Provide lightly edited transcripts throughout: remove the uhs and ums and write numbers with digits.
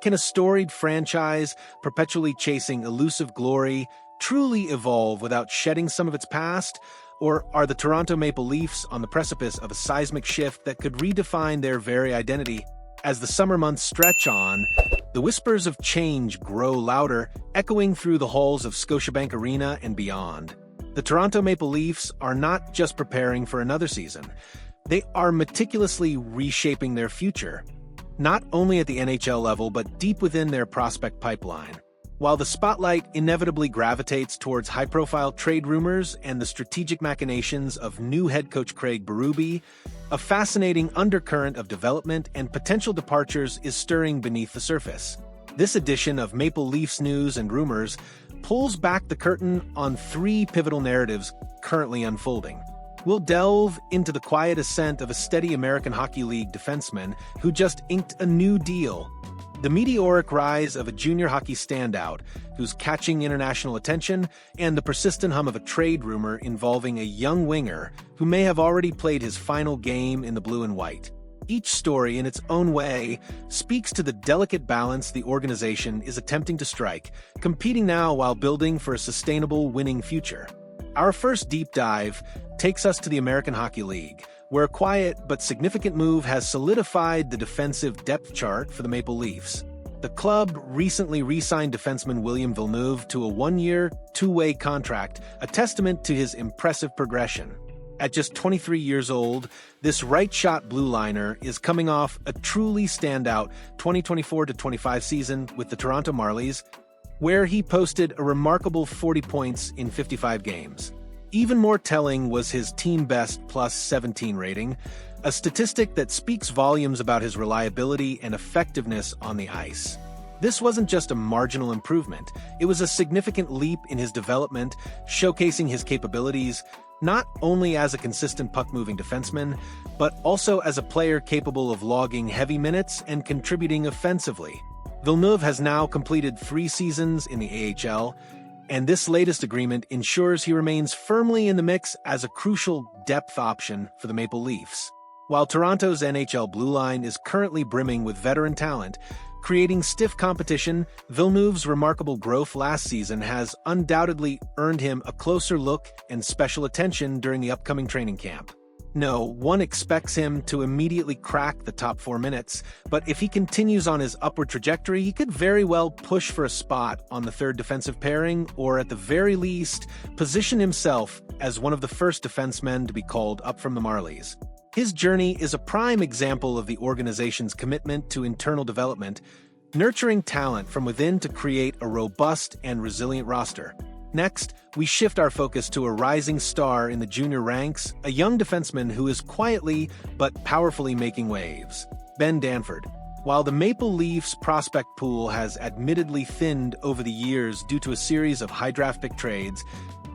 Can a storied franchise, perpetually chasing elusive glory, truly evolve without shedding some of its past? Or are the Toronto Maple Leafs on the precipice of a seismic shift that could redefine their very identity? As the summer months stretch on, the whispers of change grow louder, echoing through the halls of Scotiabank Arena and beyond. The Toronto Maple Leafs are not just preparing for another season. They are meticulously reshaping their future, not only at the NHL level but deep within their prospect pipeline. While the spotlight inevitably gravitates towards high-profile trade rumors and the strategic machinations of new head coach Craig Berube, a fascinating undercurrent of development and potential departures is stirring beneath the surface. This edition of Maple Leafs News and Rumours pulls back the curtain on three pivotal narratives currently unfolding. We'll delve into the quiet ascent of a steady American Hockey League defenseman who just inked a new deal, the meteoric rise of a junior hockey standout who's catching international attention, and the persistent hum of a trade rumor involving a young winger who may have already played his final game in the blue and white. Each story, in its own way, speaks to the delicate balance the organization is attempting to strike, competing now while building for a sustainable, winning future. Our first deep dive takes us to the American Hockey League, where a quiet but significant move has solidified the defensive depth chart for the Maple Leafs. The club recently re-signed defenseman William Villeneuve to a one-year, two-way contract, a testament to his impressive progression. At just 23 years old, this right-shot blue liner is coming off a truly standout 2024-25 season with the Toronto Marlies, where he posted a remarkable 40 points in 55 games. Even more telling was his team-best plus 17 rating, a statistic that speaks volumes about his reliability and effectiveness on the ice. This wasn't just a marginal improvement, it was a significant leap in his development, showcasing his capabilities not only as a consistent puck-moving defenseman, but also as a player capable of logging heavy minutes and contributing offensively. Villeneuve has now completed 3 seasons in the AHL, and this latest agreement ensures he remains firmly in the mix as a crucial depth option for the Maple Leafs. While Toronto's NHL blue line is currently brimming with veteran talent, creating stiff competition, Villeneuve's remarkable growth last season has undoubtedly earned him a closer look and special attention during the upcoming training camp. No one expects him to immediately crack the top 4 minutes, but if he continues on his upward trajectory, he could very well push for a spot on the third defensive pairing, or at the very least, position himself as one of the first defensemen to be called up from the Marlies. His journey is a prime example of the organization's commitment to internal development, nurturing talent from within to create a robust and resilient roster. Next, we shift our focus to a rising star in the junior ranks, a young defenseman who is quietly but powerfully making waves. Ben Danford. While the Maple Leafs prospect pool has admittedly thinned over the years due to a series of high draft pick trades,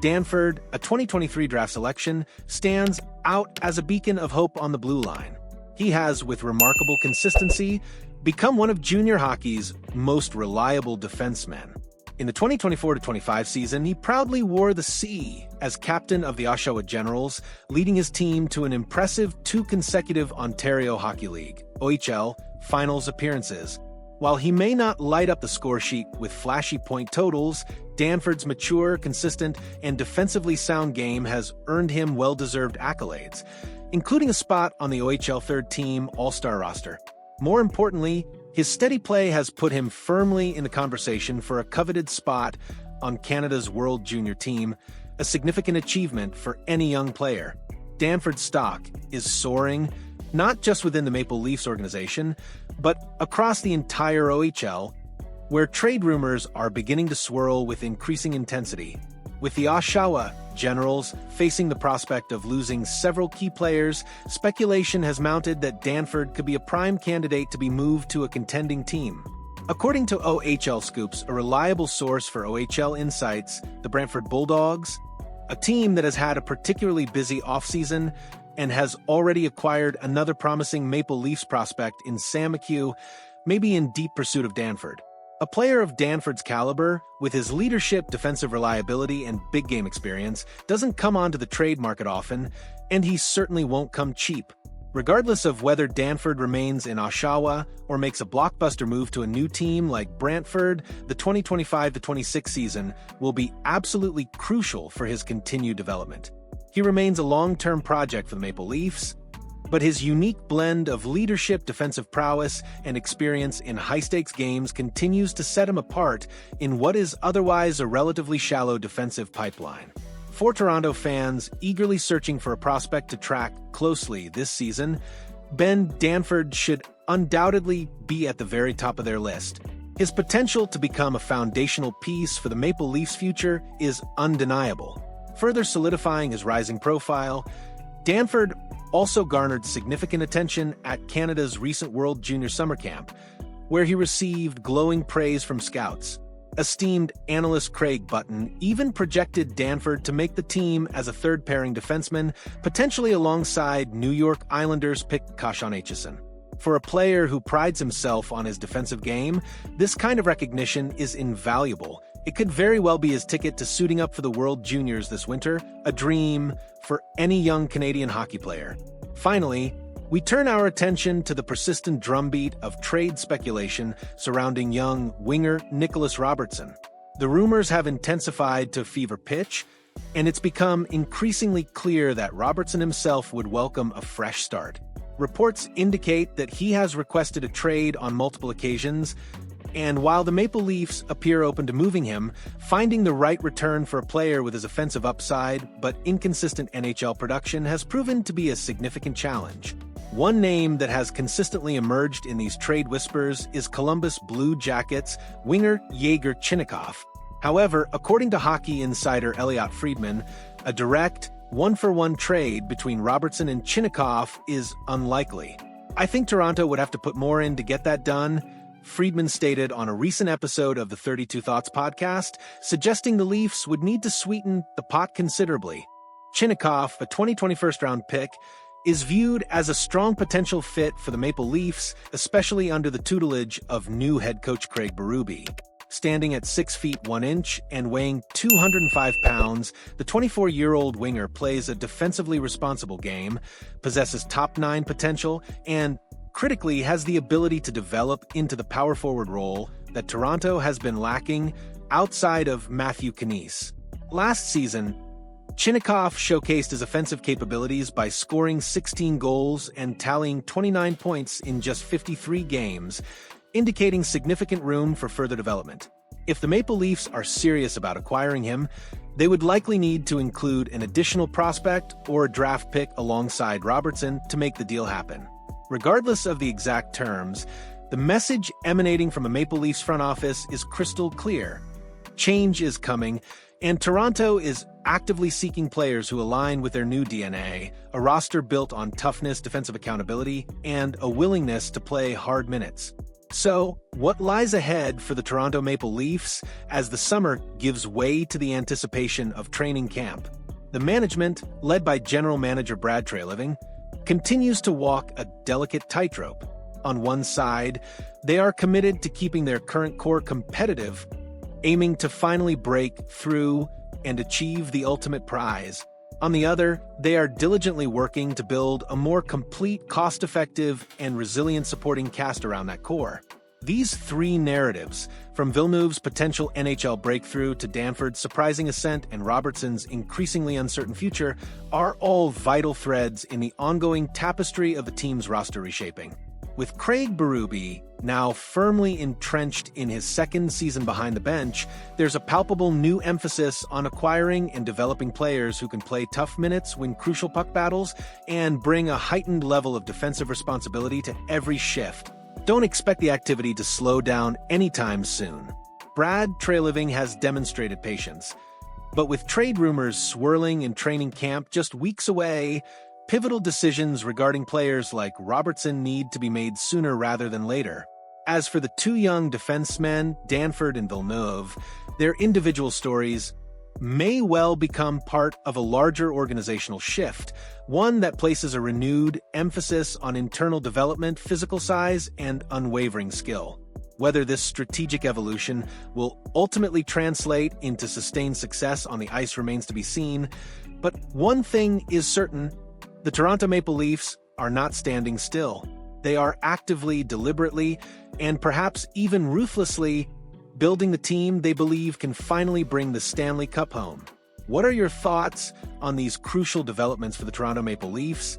Danford, a 2023 draft selection, stands out as a beacon of hope on the blue line. He has, with remarkable consistency, become one of junior hockey's most reliable defensemen. In the 2024-25 season, he proudly wore the C as captain of the Oshawa Generals, leading his team to an impressive 2 consecutive Ontario Hockey League (OHL) finals appearances. While he may not light up the score sheet with flashy point totals, Danford's mature, consistent, and defensively sound game has earned him well-deserved accolades, including a spot on the OHL third-team All-Star roster. More importantly, his steady play has put him firmly in the conversation for a coveted spot on Canada's World Junior Team, a significant achievement for any young player. Danford's stock is soaring, not just within the Maple Leafs organization, but across the entire OHL, where trade rumors are beginning to swirl with increasing intensity. With the Oshawa Generals facing the prospect of losing several key players, speculation has mounted that Danford could be a prime candidate to be moved to a contending team. According to OHL Scoops, a reliable source for OHL insights, the Brantford Bulldogs, a team that has had a particularly busy offseason and has already acquired another promising Maple Leafs prospect in Sam McHugh, may be in deep pursuit of Danford. A player of Danford's caliber, with his leadership, defensive reliability, and big game experience, doesn't come onto the trade market often, and he certainly won't come cheap. Regardless of whether Danford remains in Oshawa or makes a blockbuster move to a new team like Brantford, the 2025-26 season will be absolutely crucial for his continued development. He remains a long-term project for the Maple Leafs, but his unique blend of leadership, defensive prowess, and experience in high-stakes games continues to set him apart in what is otherwise a relatively shallow defensive pipeline. For Toronto fans eagerly searching for a prospect to track closely this season, Ben Danford should undoubtedly be at the very top of their list. His potential to become a foundational piece for the Maple Leafs' future is undeniable. Further solidifying his rising profile, Danford also garnered significant attention at Canada's recent World Junior Summer Camp, where he received glowing praise from scouts. Esteemed analyst Craig Button even projected Danford to make the team as a third-pairing defenseman, potentially alongside New York Islanders pick Kashan Aitchison. For a player who prides himself on his defensive game, this kind of recognition is invaluable. It could very well be his ticket to suiting up for the World Juniors this winter, a dream for any young Canadian hockey player. Finally, we turn our attention to the persistent drumbeat of trade speculation surrounding young winger Nicholas Robertson. The rumors have intensified to fever pitch, and it's become increasingly clear that Robertson himself would welcome a fresh start. Reports indicate that he has requested a trade on multiple occasions, and while the Maple Leafs appear open to moving him, finding the right return for a player with his offensive upside but inconsistent NHL production has proven to be a significant challenge. One name that has consistently emerged in these trade whispers is Columbus Blue Jackets winger Yegor Chinakhov. However, according to hockey insider Elliot Friedman, a direct, one-for-one trade between Robertson and Chinakhov is unlikely. "I think Toronto would have to put more in to get that done," Friedman stated on a recent episode of the 32 Thoughts podcast, suggesting the Leafs would need to sweeten the pot considerably. Chinakhov, a 2020 first-round pick, is viewed as a strong potential fit for the Maple Leafs, especially under the tutelage of new head coach Craig Berube. Standing at 6 feet 1 inch and weighing 205 pounds, the 24-year-old winger plays a defensively responsible game, possesses top-9 potential, and critically has the ability to develop into the power forward role that Toronto has been lacking outside of Matthew Knies. Last season, Chinakhov showcased his offensive capabilities by scoring 16 goals and tallying 29 points in just 53 games, indicating significant room for further development. If the Maple Leafs are serious about acquiring him, they would likely need to include an additional prospect or a draft pick alongside Robertson to make the deal happen. Regardless of the exact terms, the message emanating from a Maple Leafs front office is crystal clear. Change is coming, and Toronto is actively seeking players who align with their new DNA, a roster built on toughness, defensive accountability, and a willingness to play hard minutes. So, what lies ahead for the Toronto Maple Leafs as the summer gives way to the anticipation of training camp? The management, led by General Manager Brad Treliving, continues to walk a delicate tightrope. On one side, they are committed to keeping their current core competitive, aiming to finally break through and achieve the ultimate prize. On the other, they are diligently working to build a more complete, cost-effective, and resilient supporting cast around that core. These three narratives, from Villeneuve's potential NHL breakthrough to Danford's surprising ascent and Robertson's increasingly uncertain future, are all vital threads in the ongoing tapestry of the team's roster reshaping. With Craig Berube now firmly entrenched in his second season behind the bench, there's a palpable new emphasis on acquiring and developing players who can play tough minutes, win crucial puck battles, and bring a heightened level of defensive responsibility to every shift. Don't expect the activity to slow down anytime soon. Brad Treliving has demonstrated patience, but with trade rumors swirling in training camp just weeks away, pivotal decisions regarding players like Robertson need to be made sooner rather than later. As for the two young defensemen, Danford and Villeneuve, their individual stories may well become part of a larger organizational shift, one that places a renewed emphasis on internal development, physical size, and unwavering skill. Whether this strategic evolution will ultimately translate into sustained success on the ice remains to be seen, but one thing is certain: the Toronto Maple Leafs are not standing still. They are actively, deliberately, and perhaps even ruthlessly building the team they believe can finally bring the Stanley Cup home. What are your thoughts on these crucial developments for the Toronto Maple Leafs?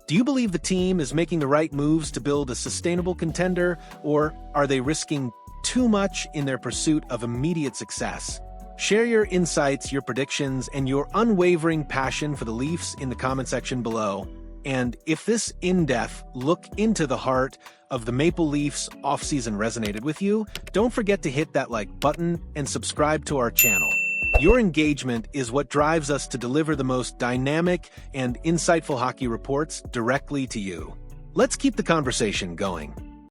Do you believe the team is making the right moves to build a sustainable contender, or are they risking too much in their pursuit of immediate success? Share your insights, your predictions, and your unwavering passion for the Leafs in the comment section below. And if this in-depth look into the heart of the Maple Leafs offseason resonated with you, don't forget to hit that like button and subscribe to our channel. Your engagement is what drives us to deliver the most dynamic and insightful hockey reports directly to you. Let's keep the conversation going.